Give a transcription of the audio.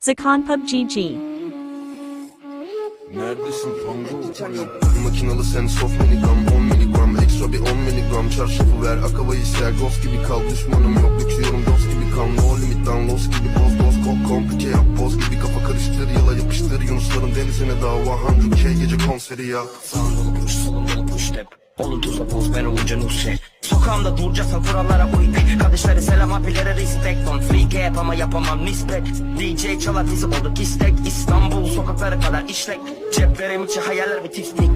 Zakan PUBG. Neredesin Tango? Makinalı sen soft miligram 10 miligram ekstra bir 10 miligram çarşafı ver akavayı ister ghost gibi kal düşmanım yok döküyorum dost gibi kan no limit down gibi boz doz kok komplike yap boz gibi kafa karıştır yala yapıştır Yunusların denizine dava 100K gece konseri ya. Sağın dolu push solun dolu push step Olun tuzla poz ben olunca Nusret. Sokağımda duracaksın kurallara uy. Kardeşlere selam abilere respect. On freak rap ama yapamam nispet. DJ çalar bizi olduk istek. İstanbul sokakları kadar işlek. Ceplerim içi hayaller ve tiftik.